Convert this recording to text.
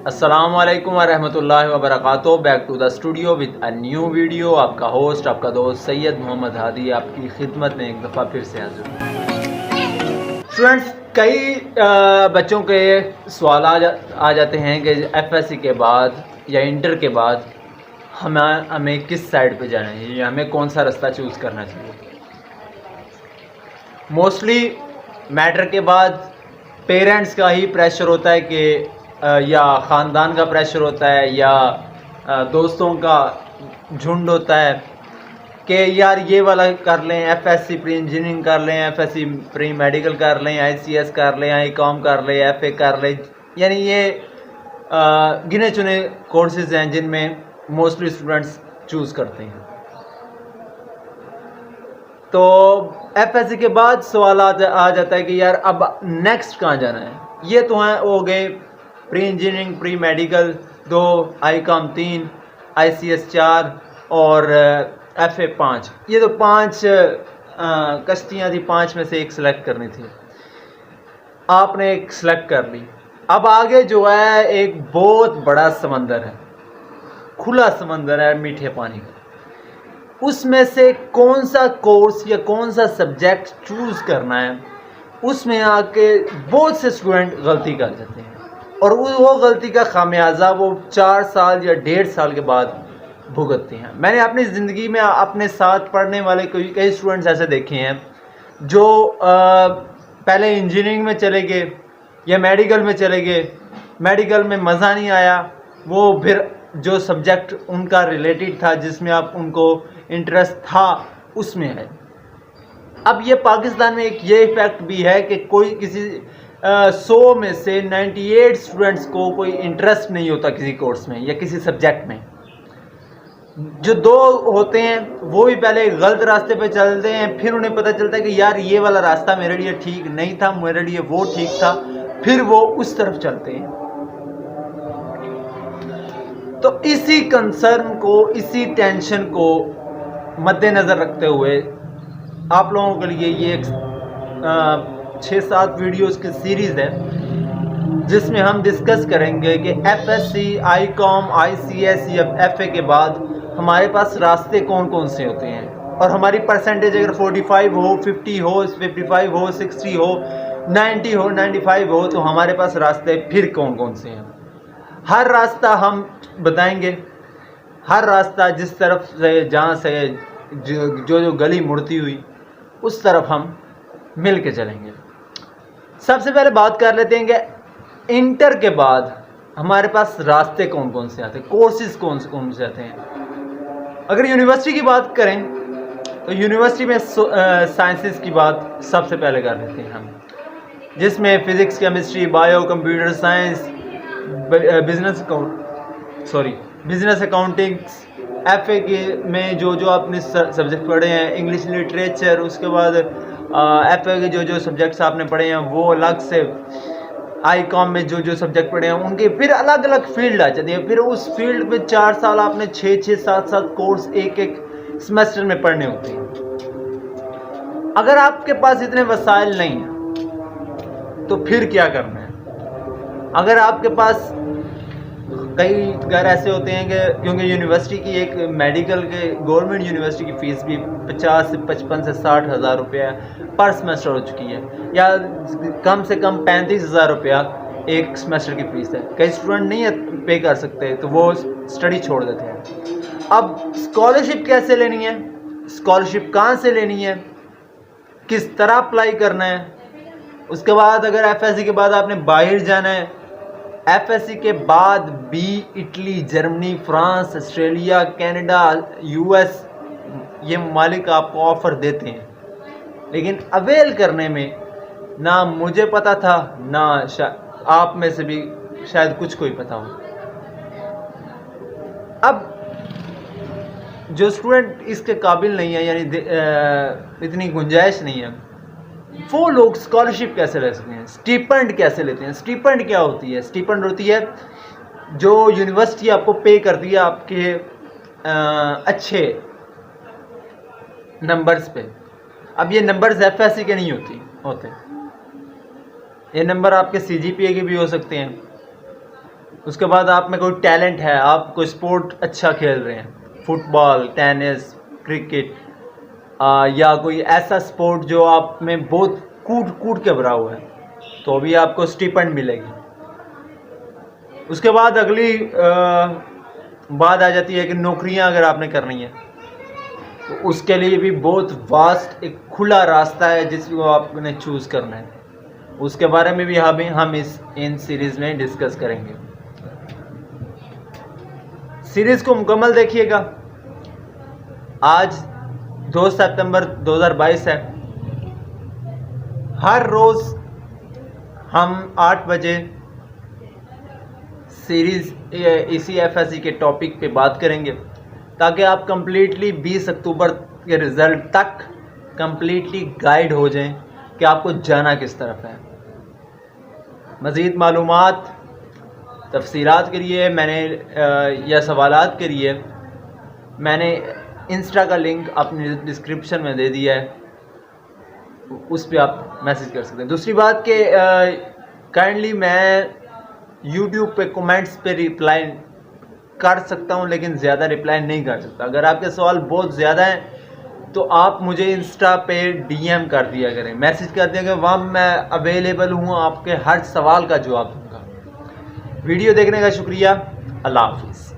अस्सलामुअलैकुम वरहमतुल्लाहि वबरकातुहू। Back to the studio with a new video. आपका होस्ट, आपका दोस्त सैयद मोहम्मद हादी आपकी खिदमत में एक दफ़ा फिर से हाजिर हूँ। स्टूडेंट्स, कई बच्चों के सवाल आ जाते हैं कि एफएससी के बाद या इंटर के बाद हमें किस साइड पे जाना है या हमें कौन सा रास्ता चूज़ करना चाहिए। मोस्टली मैटर के बाद पेरेंट्स का ही प्रेशर होता है कि या ख़ानदान का प्रेशर होता है या दोस्तों का झुंड होता है कि यार ये वाला कर लें, एफएससी प्री इंजीनियरिंग कर लें, एफएससी प्री मेडिकल कर लें, आईसीएस कर लें, आईकॉम कर लें, एफए कर लें। यानी ये गिने चुने कोर्सेज हैं जिनमें मोस्टली स्टूडेंट्स चूज़ करते हैं। तो एफएससी के बाद सवाल आ जाता है कि यार अब नेक्स्ट कहाँ जाना है। ये तो हैं हो गए pre engineering, pre medical 2, Icom 3, ICS 4 और एफए 5। ये तो 5 कश्तियाँ थी, 5 में से एक सिलेक्ट करनी थी। आपने एक सिलेक्ट कर ली। अब आगे जो है एक बहुत बड़ा समंदर है, खुला समंदर है मीठे पानी का। उसमें से कौन सा कोर्स या कौन सा सब्जेक्ट चूज़ करना है, उसमें आके बहुत से स्टूडेंट गलती कर जाते हैं और वो गलती का खामियाजा वो 4 साल या 1.5 साल के बाद भुगतते हैं। मैंने अपनी ज़िंदगी में अपने साथ पढ़ने वाले कई स्टूडेंट्स ऐसे देखे हैं जो पहले इंजीनियरिंग में चले गए या मेडिकल में चले गए, मेडिकल में मज़ा नहीं आया, वो फिर जो सब्जेक्ट उनका रिलेटेड था, जिसमें आप उनको इंटरेस्ट था, उसमें है। अब ये पाकिस्तान में एक ये इफेक्ट भी है कि कोई किसी 100 में से 98 स्टूडेंट्स को कोई इंटरेस्ट नहीं होता किसी कोर्स में या किसी सब्जेक्ट में। जो 2 होते हैं वो भी पहले गलत रास्ते पे चलते हैं, फिर उन्हें पता चलता है कि यार ये वाला रास्ता मेरे लिए ठीक नहीं था, मेरे लिए वो ठीक था, फिर वो उस तरफ चलते हैं। तो इसी कंसर्न को, इसी टेंशन को मद्देनज़र रखते हुए आप लोगों के लिए ये एक 6-7 वीडियोस की सीरीज़ है जिसमें हम डिस्कस करेंगे कि एफएससी, आईकॉम, आईसीएस या एफए के बाद हमारे पास रास्ते कौन कौन से होते हैं और हमारी परसेंटेज अगर 45 हो, 50 हो, 55 हो, 60 हो, 90 हो, 95 हो, तो हमारे पास रास्ते फिर कौन कौन से हैं। हर रास्ता हम बताएंगे, हर रास्ता जिस तरफ से, जहाँ से जो गली मुड़ती हुई उस तरफ हम मिल के चलेंगे। सबसे पहले बात कर लेते हैं कि इंटर के बाद हमारे पास रास्ते कौन कौन से आते हैं, कोर्सेज कौन से आते हैं। अगर यूनिवर्सिटी की बात करें तो यूनिवर्सिटी में साइंसेस की बात सबसे पहले कर लेते हैं हम, जिसमें physics, chemistry, bio, computer science, business accountings, FA के में जो आपने सब्जेक्ट पढ़े हैं, इंग्लिश लिटरेचर, उसके बाद एफए के जो सब्जेक्ट्स आपने पढ़े हैं वो अलग से, आईकॉम में जो सब्जेक्ट पढ़े हैं उनके फिर अलग अलग फील्ड आ जाती है। फिर उस फील्ड में 4 साल आपने 6-6, 7-7 कोर्स एक सेमेस्टर में पढ़ने होते हैं। अगर आपके पास इतने वसाइल नहीं हैं तो फिर क्या करना है। अगर आपके पास कई घर ऐसे होते हैं कि क्योंकि यूनिवर्सिटी की एक मेडिकल के गवर्नमेंट यूनिवर्सिटी की फ़ीस भी 50 से 55 से 60 हज़ार रुपया पर सेमेस्टर हो चुकी है, या कम से कम 35 हज़ार रुपया एक सेमेस्टर की फ़ीस है। कई स्टूडेंट नहीं पे कर सकते तो वो स्टडी छोड़ देते हैं। अब स्कॉलरशिप कैसे लेनी है, स्कॉलरशिप कहाँ से लेनी है, किस तरह अप्लाई करना है। उसके बाद अगर एफएससी के बाद आपने बाहर जाना है, एफएससी के बाद भी Italy, Germany, France, Australia, Canada, US, ये ममालिक आपको ऑफ़र देते हैं, लेकिन अवेल करने में ना मुझे पता था, ना आप में से भी शायद कुछ को ही पता हो। अब जो स्टूडेंट इसके काबिल नहीं है, यानी इतनी गुंजाइश नहीं है, वो लोग स्कॉलरशिप कैसे ले सकते हैं, स्टीपेंड कैसे लेते हैं। स्टीपेंड क्या होती है? स्टीपेंड होती है जो यूनिवर्सिटी आपको पे करती है आपके अच्छे नंबर्स पे। अब ये नंबर्स एफएससी के नहीं होते, ये नंबर आपके सीजीपीए के भी हो सकते हैं, उसके बाद आप में कोई टैलेंट है, आप कोई स्पोर्ट अच्छा खेल रहे हैं, फुटबॉल, टेनिस, क्रिकेट, या कोई ऐसा स्पोर्ट जो आप में बहुत कूद कूद के भरा हुआ है, तो भी आपको स्टिपेंड मिलेगी। उसके बाद अगली बात आ जाती है कि नौकरियां अगर आपने करनी है तो उसके लिए भी बहुत वास्ट एक खुला रास्ता है जिसको आपने चूज़ करना है। उसके बारे में भी हम इन सीरीज़ में डिस्कस करेंगे। सीरीज़ को मुकम्मल देखिएगा। आज 2 सितंबर 2022 है। हर रोज़ हम 8 बजे सीरीज़ इसी एफएससी के टॉपिक पे बात करेंगे, ताकि आप कंप्लीटली 20 अक्टूबर के रिज़ल्ट तक कंप्लीटली गाइड हो जाएं कि आपको जाना किस तरफ है। मज़ीद मालूमात तफसीलात के लिए या सवालात के लिए मैंने इंस्टा का लिंक अपने डिस्क्रिप्शन में दे दिया है, उस पर आप मैसेज कर सकते हैं। दूसरी बात कि काइंडली मैं यूट्यूब पे कमेंट्स पे रिप्लाई कर सकता हूं, लेकिन ज़्यादा रिप्लाई नहीं कर सकता। अगर आपके सवाल बहुत ज़्यादा हैं तो आप मुझे इंस्टा पे डीएम कर दिया करें, मैसेज कर दिया करें, वहाँ मैं अवेलेबल हूँ आपके हर सवाल का जवाब दूँगा। वीडियो देखने का शुक्रिया। अल्लाह हाफिज़।